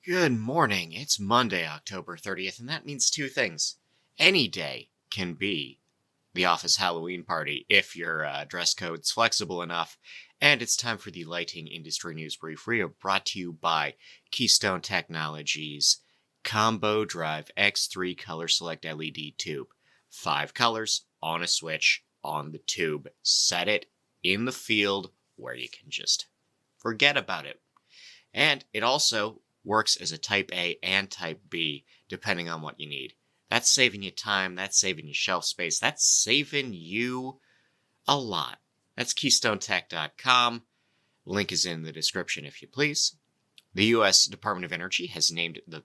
Good morning. It's Monday, October 30th, and that means two things. Any day can be the office Halloween party if your dress code's flexible enough. And it's time for the lighting industry news brief. We are brought to you by Keystone Technologies Combo Drive X3 Color Select LED Tube. 5 colors on a switch on the tube. Set it in the field where you can just forget about it. And it also works as a Type A and Type B, depending on what you need. That's saving you time, that's saving you shelf space, that's saving you a lot. That's KeystoneTech.com. Link is in the description if you please. The U.S. Department of Energy has named the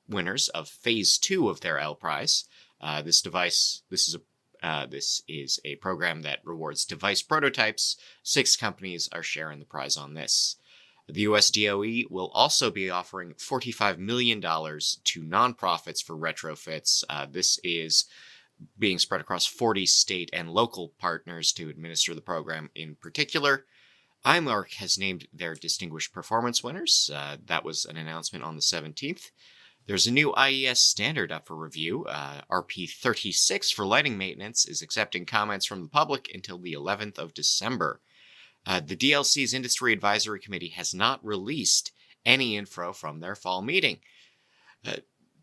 winners of Phase 2 of their L Prize. This is a program that rewards device prototypes. 6 companies are sharing the prize on this. The U.S. DOE will also be offering $45 million to nonprofits for retrofits. This is being spread across 40 state and local partners to administer the program in particular. IMARC has named their Distinguished Performance winners. That was an announcement on the 17th. There's a new IES standard up for review. RP36 for lighting maintenance is accepting comments from the public until the 11th of December. The DLC's Industry Advisory Committee has not released any info from their fall meeting.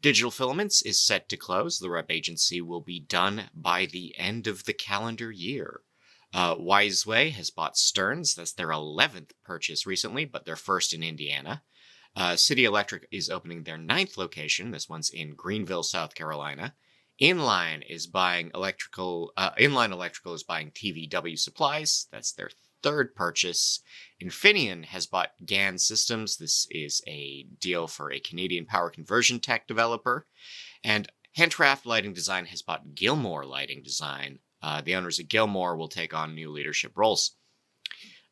Digital Filaments is set to close. The rep agency will be done by the end of the calendar year. Wiseway has bought Stearns. That's their 11th purchase recently, but their first in Indiana. City Electric is opening their 9th location. This one's in Greenville, South Carolina. Inline Electrical is buying TVW Supplies. That's their 3rd purchase. Infineon has bought GAN Systems. This is a deal for a Canadian power conversion tech developer. And Handcraft Lighting Design has bought Gilmore Lighting Design. The owners of Gilmore will take on new leadership roles.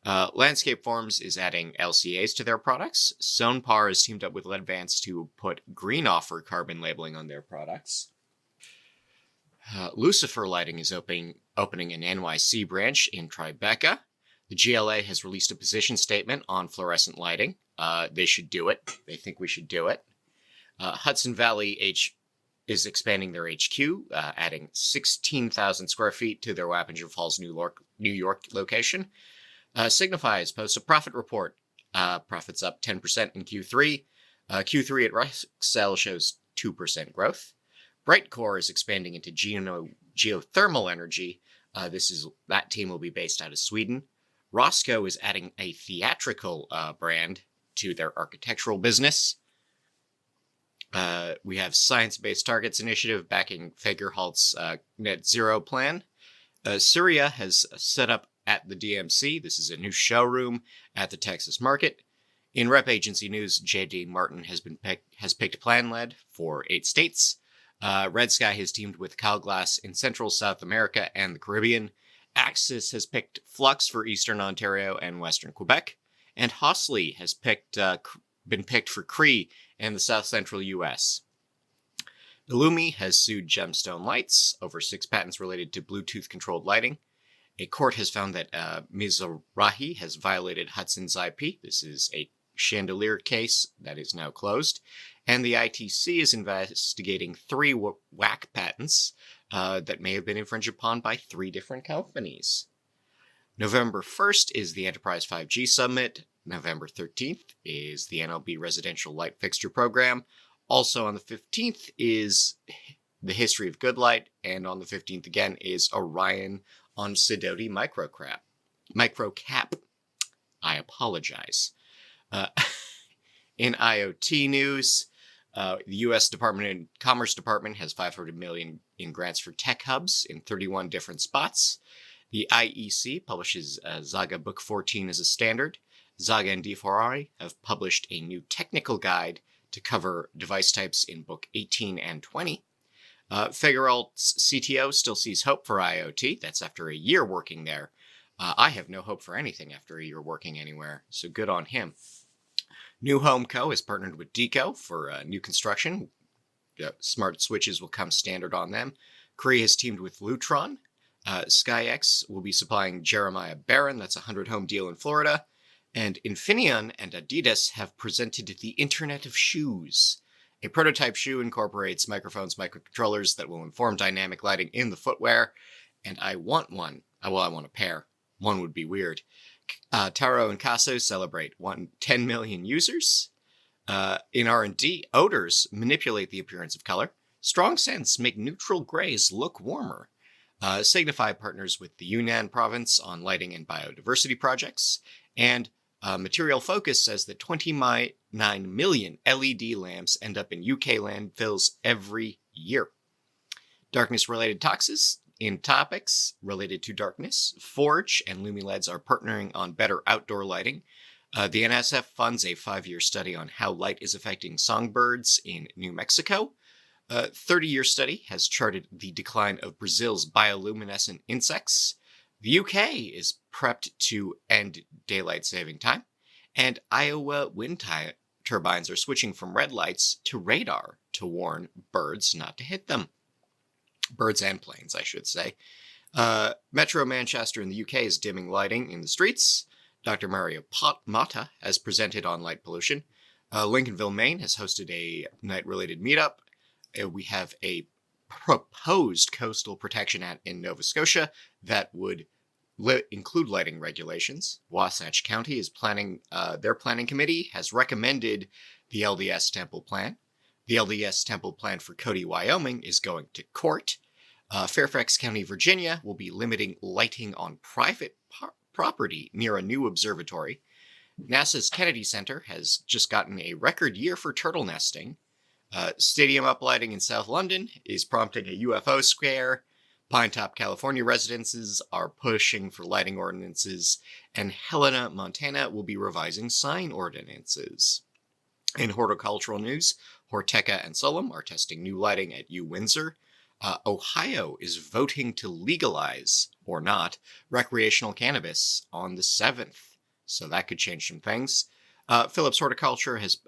Landscape Forms is adding LCAs to their products. Sonepar has teamed up with Ledvance to put green offer carbon labeling on their products. Lucifer Lighting is opening an NYC branch in Tribeca. The GLA has released a position statement on fluorescent lighting. They should do it. They think we should do it. Hudson Valley is expanding their HQ, adding 16,000 square feet to their Wappinger Falls, New York location. Signify has posted a profit report. Profits up 10% in Q3. Q3 at Rexel shows 2% growth. Brightcore is expanding into geothermal energy. That team will be based out of Sweden. Roscoe is adding a theatrical brand to their architectural business. We have Science Based Targets Initiative backing Fagerhalt's net zero plan. Syria has set up at the DMC. This is a new showroom at the Texas market. In rep agency news, J.D. Martin has picked Plan Lead for 8 states. Red Sky has teamed with Calglass in Central South America and the Caribbean. Axis has picked Flux for Eastern Ontario and Western Quebec, and Hosley has been picked for Cree in the South Central U.S. Illumi has sued Gemstone Lights over 6 patents related to Bluetooth-controlled lighting. A court has found that Mizrahi has violated Hudson's IP. This is a chandelier case that is now closed. And the ITC is investigating 3 WAC patents that may have been infringed upon by 3 different companies. November 1st is the Enterprise 5G Summit. November 13th is the NLB Residential Light Fixture Program. Also on the 15th is the History of Good Light. And on the 15th again is Orion on Sidoti Microcap. I apologize. In IoT news, the U.S. Commerce Department has $500 million in grants for tech hubs in 31 different spots. The IEC publishes Zaga Book 14 as a standard. Zaga and D4I have published a new technical guide to cover device types in Book 18 and 20. Fageralt's CTO still sees hope for IoT. That's after a year working there. I have no hope for anything after a year working anywhere, so good on him. New Home Co. has partnered with Deco for new construction. Smart switches will come standard on them. Cree has teamed with Lutron. SkyX will be supplying Jeremiah Barron. That's a 100-home deal in Florida. And Infineon and Adidas have presented the Internet of Shoes. A prototype shoe incorporates microphones, microcontrollers that will inform dynamic lighting in the footwear. And I want one. Well, I want a pair. One would be weird. Taro and Caso celebrate 10 million users. In R&D, odors manipulate the appearance of color. Strong scents make neutral grays look warmer. Signify partners with the Yunnan province on lighting and biodiversity projects. And Material Focus says that 29 million LED lamps end up in UK landfills every year. Darkness-related topics related to darkness, Forge and LumiLEDs are partnering on better outdoor lighting. The NSF funds a 5-year study on how light is affecting songbirds in New Mexico. A 30-year study has charted the decline of Brazil's bioluminescent insects. The UK is prepped to end daylight saving time. And Iowa wind turbines are switching from red lights to radar to warn birds not to hit them. Birds and planes, I should say. Metro Manchester in the UK is dimming lighting in the streets. Dr. Mario Motta has presented on light pollution. Lincolnville, Maine has hosted a night-related meetup. We have a proposed coastal protection act in Nova Scotia that would include lighting regulations. Wasatch County is planning, their planning committee has recommended the LDS Temple Plan. The LDS Temple Plan for Cody, Wyoming is going to court. Fairfax County, Virginia will be limiting lighting on private property near a new observatory. NASA's Kennedy Center has just gotten a record year for turtle nesting. Stadium uplighting in South London is prompting a UFO scare. Pinetop, California residences are pushing for lighting ordinances, and Helena, Montana will be revising sign ordinances. In horticultural news, Horteca and Solom are testing new lighting at U Windsor. Ohio is voting to legalize, or not, recreational cannabis on the 7th, so that could change some things. Phillips Horticulture has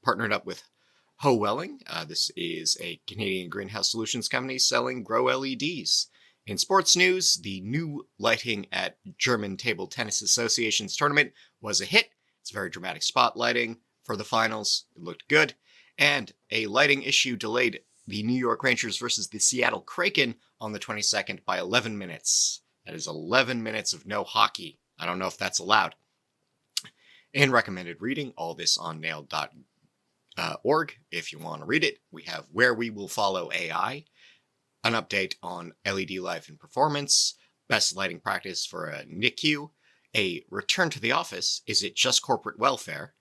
partnered up with Howelling. This is a Canadian greenhouse solutions company selling grow LEDs. In sports news, the new lighting at German Table Tennis Association's tournament was a hit. It's very dramatic spotlighting for the finals. It looked good. And a lighting issue delayed the New York Rangers versus the Seattle Kraken on the 22nd by 11 minutes. That is 11 minutes of no hockey. I don't know if that's allowed. In recommended reading, all this on nailed.org. If you want to read it, we have Where We Will Follow AI, an update on LED life and performance, best lighting practice for a NICU, a return to the office, is it just corporate welfare,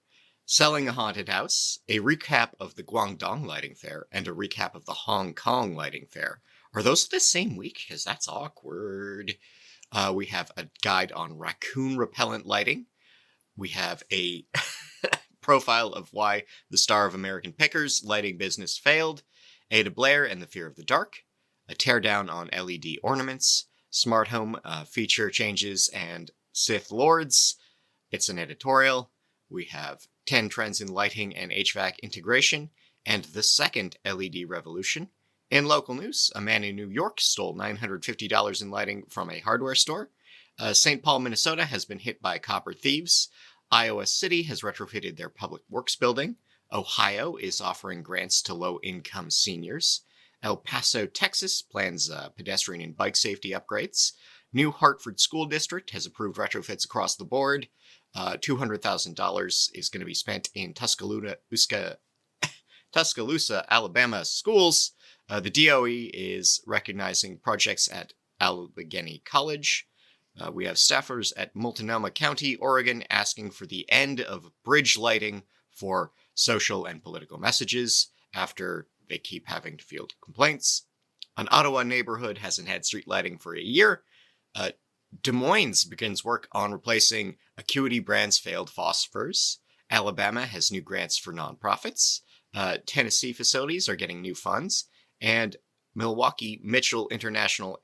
selling a haunted house, a recap of the Guangdong Lighting Fair, and a recap of the Hong Kong Lighting Fair. Are those the same week? Because that's awkward. We have a guide on raccoon repellent lighting. We have a profile of why the star of American Pickers lighting business failed, Ada Blair and the Fear of the Dark, a teardown on LED ornaments, smart home feature changes, and Sith Lords. It's an editorial. We have 10 trends in lighting and HVAC integration, and the second LED revolution. In local news, a man in New York stole $950 in lighting from a hardware store. St. Paul, Minnesota has been hit by copper thieves. Iowa City has retrofitted their public works building. Ohio is offering grants to low-income seniors. El Paso, Texas plans pedestrian and bike safety upgrades. New Hartford School District has approved retrofits across the board. $200,000 is going to be spent in Tuscaloosa, Alabama schools. The DOE is recognizing projects at Allegheny College. We have staffers at Multnomah County, Oregon, asking for the end of bridge lighting for social and political messages after they keep having to field complaints. An Ottawa neighborhood hasn't had street lighting for a year. Des Moines begins work on replacing Acuity Brands' failed phosphors. Alabama has new grants for nonprofits. Tennessee facilities are getting new funds. And Milwaukee Mitchell International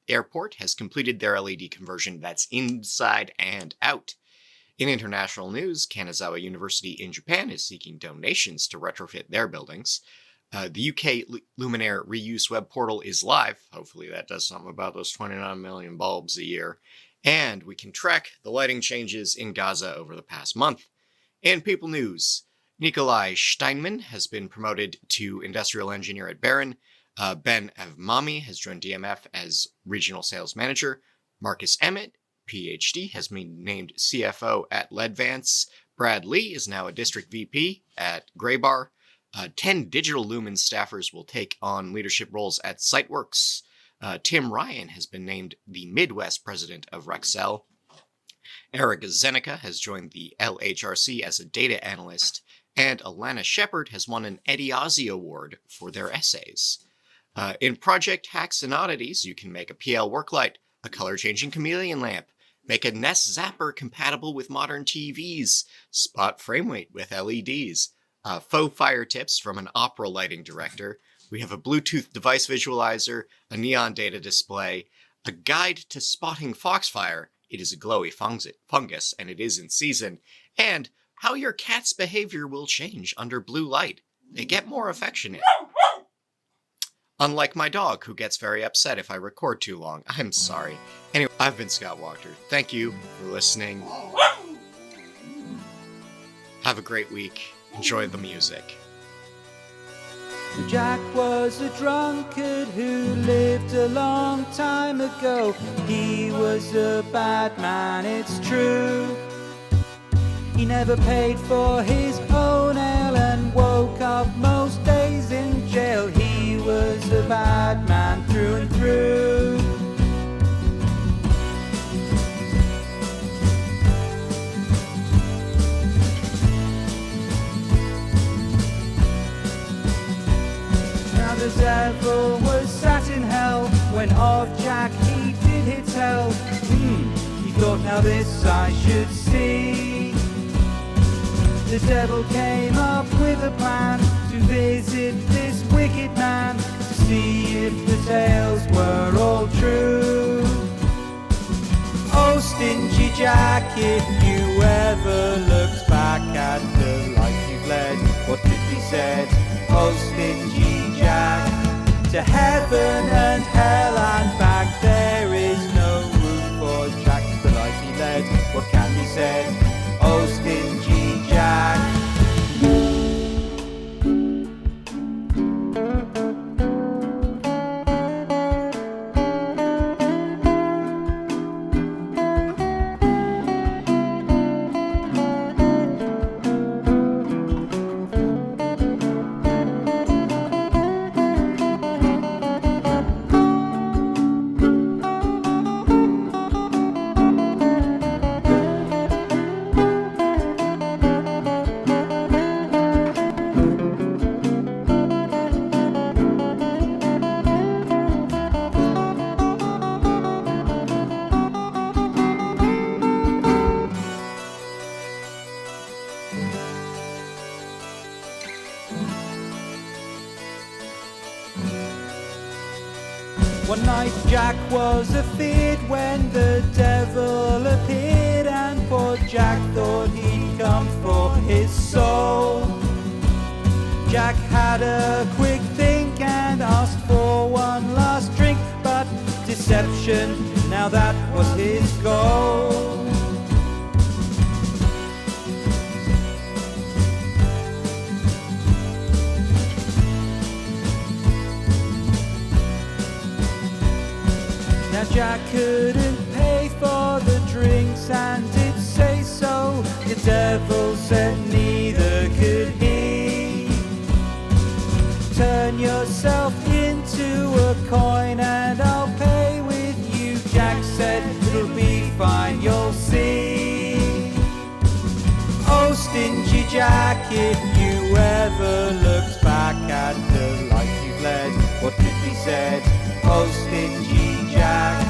Airport has completed their LED conversion that's inside and out. In international news, Kanazawa University in Japan is seeking donations to retrofit their buildings. The UK Luminaire reuse web portal is live. Hopefully that does something about those 29 million bulbs a year. And we can track the lighting changes in Gaza over the past month. In People News, Nikolai Steinman has been promoted to industrial engineer at Barron. Ben Avmami has joined DMF as regional sales manager. Marcus Emmett, PhD, has been named CFO at Ledvance. Brad Lee is now a district VP at Graybar. 10 Digital Lumen staffers will take on leadership roles at SiteWorks. Tim Ryan has been named the Midwest president of Rexel. Eric Zeneca has joined the LHRC as a data analyst, and Alana Shepard has won an Eddie Ozzie Award for their essays. In Project Hacks and Oddities, you can make a PL work light, a color-changing chameleon lamp, make a Nest Zapper compatible with modern TVs, spot frame rate with LEDs, faux fire tips from an opera lighting director. We have a Bluetooth device visualizer, a neon data display, a guide to spotting foxfire. It is a glowy fungus, and it is in season. And how your cat's behavior will change under blue light. They get more affectionate. Unlike my dog, who gets very upset if I record too long. I'm sorry. Anyway, I've been Scott Walker. Thank you for listening. Have a great week. Enjoy the music. Jack was a drunkard who lived a long time ago. He was a bad man, it's true. He never paid for his own ale and woke up most days in jail. He was a bad man through and through. The devil was sat in hell when of Jack he did hit tell. He thought, now this I should see. The devil came up with a plan to visit this wicked man to see if the tales were all true. Oh, stingy Jack, if you ever looked back at the life you've led, what could be said? Oh, stingy Jack, to heaven and hell and back, there is no room for Jack. The life he led, what can be said? Oh, stingy Jack. One night Jack was afeard when the devil appeared, and poor Jack thought he'd come for his soul. Jack had a quick think and asked for one last drink, but deception, now that was his goal. Now Jack couldn't pay for the drinks and did say so. The devil said neither could he. Turn yourself into a coin and I'll pay with you. Jack said it'll be fine, you'll see. Oh, stingy Jack, if you ever looked back at the life you've led, what could be said? Oh, stingy Jack,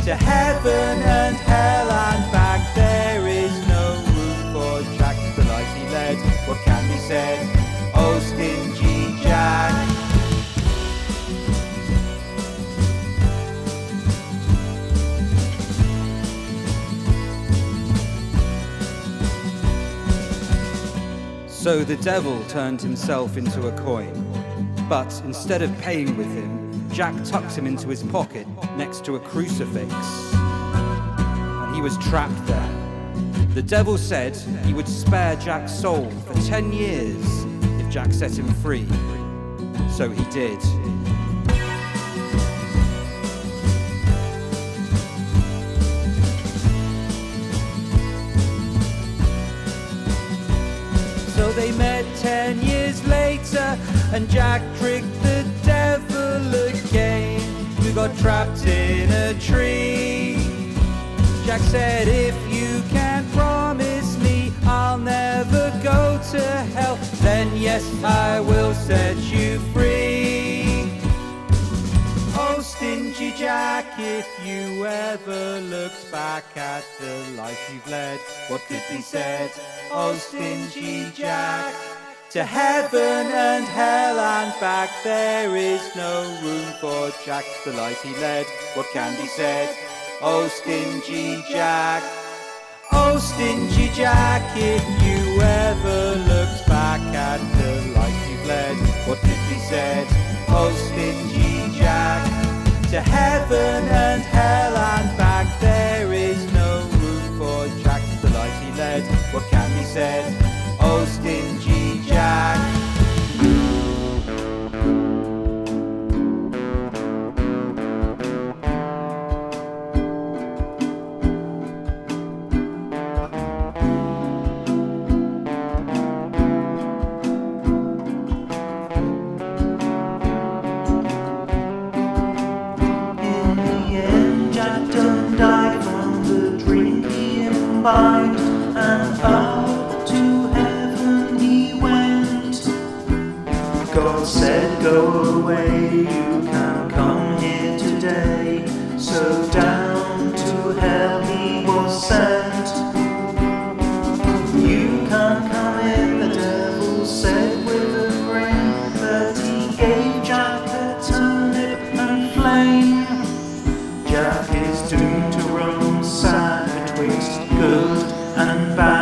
to heaven and hell and back, there is no room for Jack. The life he led, what can be said? Oh, stingy Jack. So the devil turned himself into a coin, but instead of paying with him, Jack tucked him into his pocket next to a crucifix. he was trapped there. The devil said he would spare Jack's soul for 10 years if Jack set him free. So he did. So they met 10 years later, and Jack tricked the devil again, who got trapped in a tree. Jack said, if you can't promise me I'll never go to hell, then yes, I will set you free. Oh, stingy Jack, if you ever looked back at the life you've led, what could be said? Oh, stingy Jack, to heaven and hell and back, there is no room for Jack. The life he led, what can be said? Oh, stingy Jack. Oh, stingy Jack, if you ever looked back at the life you've led, what could be said? Oh, stingy Jack, to heaven and hell and back, there is no room for Jack. The life he led, what can be said? Oh, stingy Jack. And up to heaven he went. God said, go away, you can't come here today. So down to hell he was sent. You can't come in, the devil said with a grin, but he gave Jack the turnip and flame. Jack is doomed to roam sad betwixt good and bad.